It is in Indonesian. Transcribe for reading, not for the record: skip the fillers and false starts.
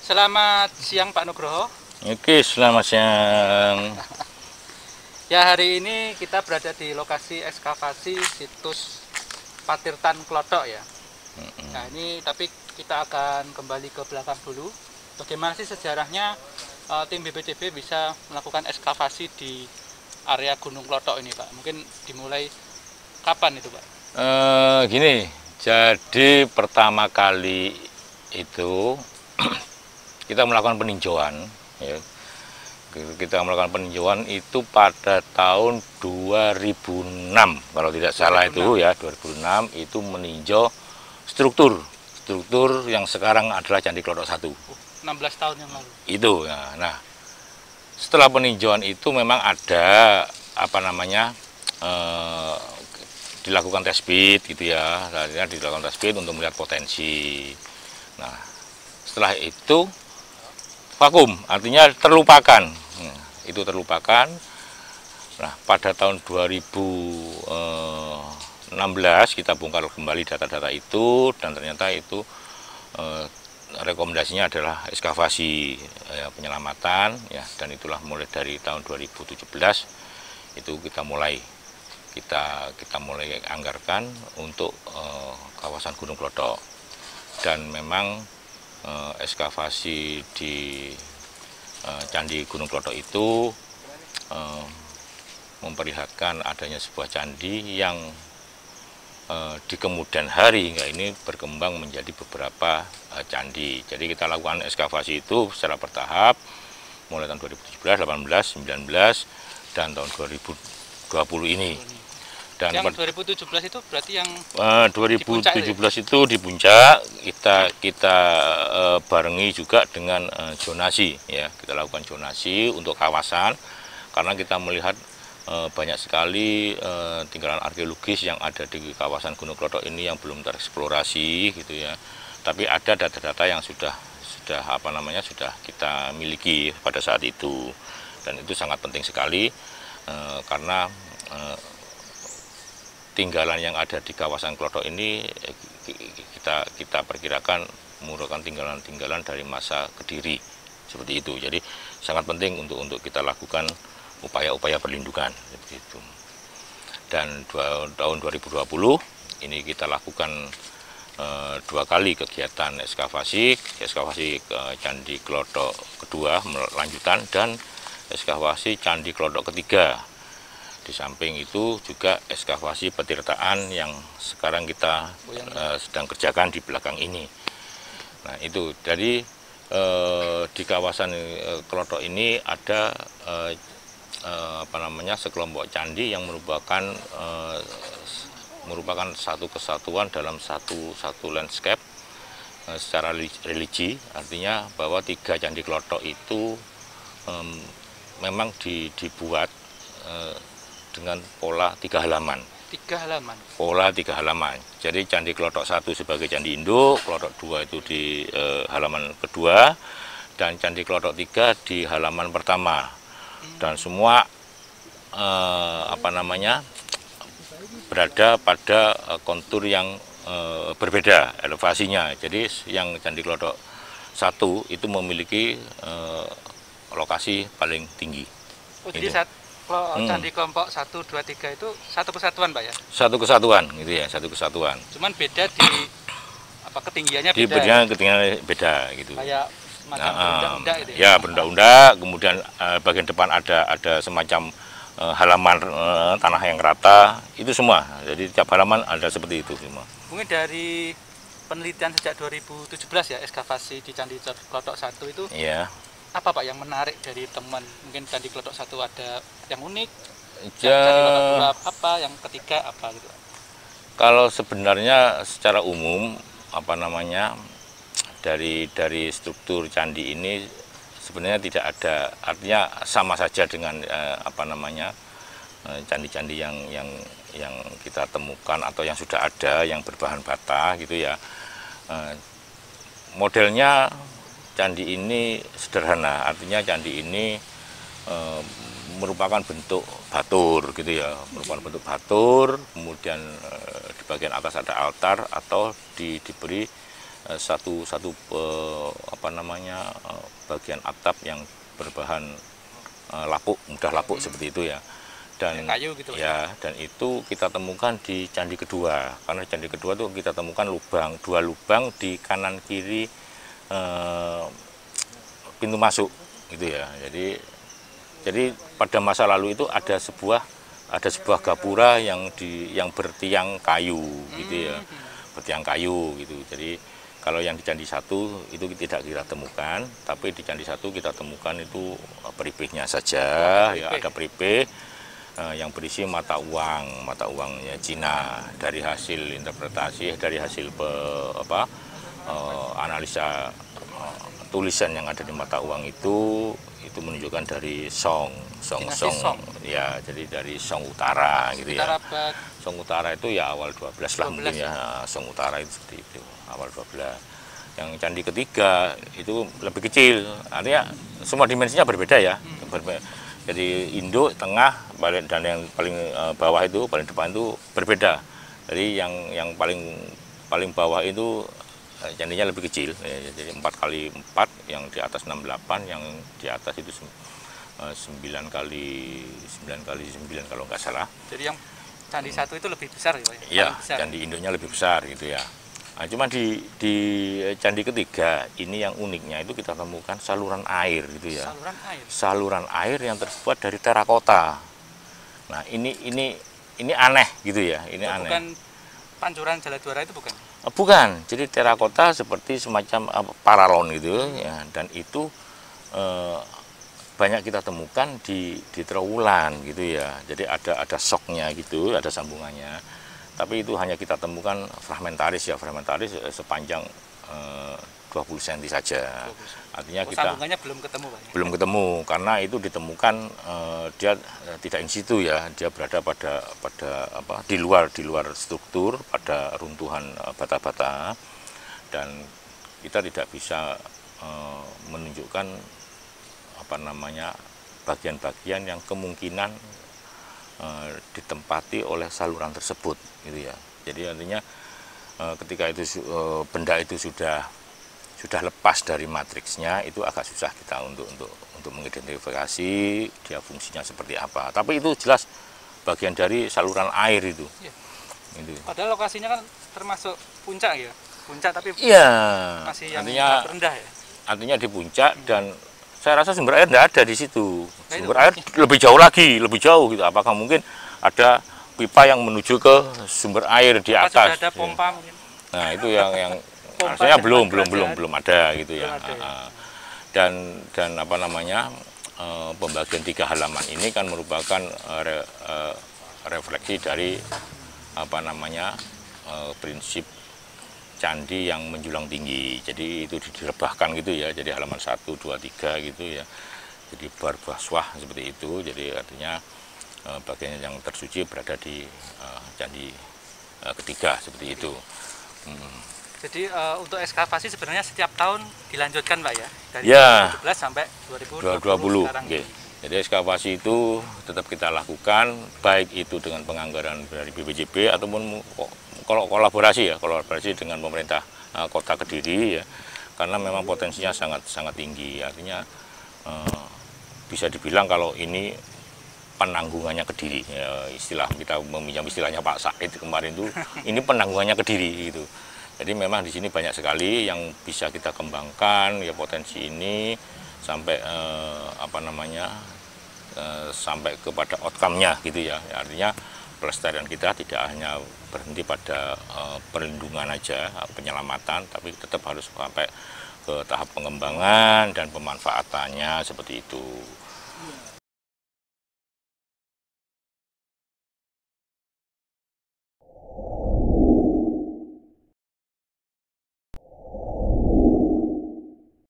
Selamat siang Pak Nugroho. Oke, selamat siang. Ya, hari ini kita berada di lokasi ekskavasi situs Patirtan Klothok ya. Nah ini tapi kita akan kembali ke belakang dulu. Bagaimana sih sejarahnya tim BPDB bisa melakukan ekskavasi di area Gunung Klothok ini Pak? Mungkin dimulai kapan itu Pak? Gini, jadi pertama kali itu kita melakukan peninjauan, ya. Kita melakukan peninjauan itu pada tahun 2006, kalau tidak salah 2006. itu ya, 2006 itu meninjau struktur yang sekarang adalah Candi Klothok 1. 16 tahun yang lalu. Itu, ya. Nah, setelah peninjauan itu memang ada dilakukan test pit gitu ya, artinya dilakukan test pit untuk melihat potensi. Nah, setelah itu vakum, artinya terlupakan. Itu terlupakan. Nah, pada tahun 2016 kita bongkar kembali data-data itu, dan ternyata itu rekomendasinya adalah ekskavasi penyelamatan ya, dan itulah mulai dari tahun 2017 itu kita mulai anggarkan untuk kawasan Gunung Klothok. Dan memang ekskavasi di Candi Gunung Klothok itu memperlihatkan adanya sebuah candi yang di kemudian hari hingga ini berkembang menjadi beberapa candi. Jadi kita lakukan ekskavasi itu secara bertahap mulai tahun 2017, 18, 19 dan tahun 2020 ini. Dan yang 2017 itu berarti yang 2017 itu di puncak kita barengi juga dengan zonasi ya, kita lakukan zonasi untuk kawasan karena kita melihat banyak sekali tinggalan arkeologis yang ada di kawasan Gunung Klothok ini yang belum tereksplorasi gitu ya. Tapi ada data-data yang sudah kita miliki pada saat itu, dan itu sangat penting sekali karena tinggalan yang ada di kawasan Klothok ini kita perkirakan merupakan tinggalan-tinggalan dari masa Kediri seperti itu. Jadi sangat penting untuk kita lakukan upaya-upaya perlindungan seperti itu. Dan tahun 2020 ini kita lakukan 2 kali kegiatan ekskavasi Candi Klothok kedua lanjutan dan ekskavasi Candi Klothok ketiga. Di samping itu juga ekskavasi petirtaan yang sekarang kita sedang kerjakan di belakang ini. Nah itu, jadi di kawasan Klothok ini ada sekelompok candi yang merupakan satu kesatuan dalam satu landscape secara religi. Artinya bahwa 3 Candi Klothok itu memang dibuat dengan pola 3 halaman. 3 halaman. Pola 3 halaman. Jadi Candi Klothok 1 sebagai candi induk, Klothok 2 itu di halaman kedua, dan Candi Klothok 3 di halaman pertama. Dan semua berada pada kontur yang berbeda elevasinya. Jadi yang Candi Klothok 1 itu memiliki lokasi paling tinggi. Oh, jadi Candi kelompok 1, 2, 3 itu satu kesatuan Pak ya? Satu kesatuan gitu ya, satu kesatuan. Cuman beda di ketinggiannya beda. Ketinggiannya beda gitu. Kayak semacam berundak-undak gitu ya? Ya, berundak-undak, kemudian bagian depan ada semacam halaman tanah yang rata, itu semua. Jadi tiap halaman ada seperti itu semua. Mungkin dari penelitian sejak 2017 ya, ekskavasi di Candi Klothok 1 itu. Iya. Apa Pak yang menarik dari teman? Mungkin Candi Klothok 1 ada yang unik, Candi Klothok 2 apa, yang ketiga apa gitu? Kalau sebenarnya secara umum dari struktur candi ini sebenarnya tidak ada, artinya sama saja dengan candi-candi yang kita temukan atau yang sudah ada yang berbahan bata gitu ya. Modelnya candi ini sederhana, artinya candi ini merupakan bentuk batur gitu ya, kemudian di bagian atas ada altar atau diberi bagian atap yang berbahan lapuk, mudah lapuk seperti itu ya. Dan kayu gitu ya, dan itu kita temukan di candi kedua, karena di candi kedua tuh kita temukan dua lubang di kanan kiri pintu masuk gitu ya. Jadi pada masa lalu itu ada sebuah gapura yang bertiang kayu gitu ya, bertiang kayu gitu. Jadi kalau yang di Candi 1 itu tidak kita temukan, tapi di Candi 1 kita temukan itu peripehnya saja, ya ada peripeh yang berisi mata uangnya Cina. Dari hasil interpretasi, dari hasil analisa tulisan yang ada di mata uang itu menunjukkan dari Song, ya, jadi dari Song Utara gitu ya. Song Utara itu ya awal 12 lah mungkin ya. Song Utara itu seperti itu, awal 12. Yang candi ketiga itu lebih kecil, artinya semua dimensinya berbeda ya. Jadi induk, tengah, dan yang paling bawah itu, paling depan itu berbeda. Jadi yang paling bawah itu candinya lebih kecil, ya, jadi 4x4, yang di atas 68, yang di atas itu 9x9 kalau nggak salah. Jadi yang Candi 1 itu lebih besar ya Pak? Iya, candi induknya lebih besar gitu ya. Nah, cuma di candi ketiga ini yang uniknya itu kita temukan saluran air gitu ya. Saluran air yang terbuat dari terakota. Nah, ini aneh gitu ya, ini aneh. Bukan pancuran Jaladuara itu bukan? Bukan, jadi terakota seperti semacam paralon gitu ya, dan itu banyak kita temukan di Trowulan gitu ya. Jadi ada soknya gitu, ada sambungannya. Tapi itu hanya kita temukan fragmentaris sepanjang 20 cm saja. Artinya sambungannya belum ketemu Pak? Belum ketemu, karena itu ditemukan dia tidak in situ ya, dia berada pada di luar struktur, pada runtuhan bata-bata, dan kita tidak bisa menunjukkan bagian-bagian yang kemungkinan ditempati oleh saluran tersebut gitu ya. Jadi artinya ketika itu benda itu sudah lepas dari matriksnya, itu agak susah kita untuk mengidentifikasi dia fungsinya seperti apa. Tapi itu jelas bagian dari saluran air itu. Ya. Padahal lokasinya kan termasuk puncak ya, tapi masih yang rendah ya. Artinya di puncak, dan saya rasa sumber air tidak ada di situ. Sumber air lebih jauh gitu. Apakah mungkin ada pipa yang menuju ke sumber air di atas? Sudah ada pompa mungkin. Nah, itu yang artinya belum ada gitu ya. Dan pembagian 3 halaman ini kan merupakan refleksi dari prinsip candi yang menjulang tinggi. Jadi itu direbahkan gitu ya. Jadi halaman 1, 2, 3 gitu ya. Jadi barbaswah seperti itu. Jadi artinya bagian yang tersuci berada di candi ketiga seperti itu. Jadi untuk ekskavasi sebenarnya setiap tahun dilanjutkan Pak ya? Dari 2017 sampai 2020 sekarang ini. Jadi ekskavasi itu tetap kita lakukan, baik itu dengan penganggaran dari BPJB ataupun kolaborasi dengan pemerintah Kota Kediri ya, karena memang potensinya sangat tinggi. Artinya bisa dibilang kalau ini penanggungannya Kediri ya, kita meminjam istilahnya Pak Said kemarin itu, ini penanggungannya Kediri gitu. Jadi memang di sini banyak sekali yang bisa kita kembangkan ya, potensi ini sampai sampai kepada outcome-nya gitu ya. Artinya pelestarian kita tidak hanya berhenti pada perlindungan aja, penyelamatan, tapi tetap harus sampai ke tahap pengembangan dan pemanfaatannya seperti itu.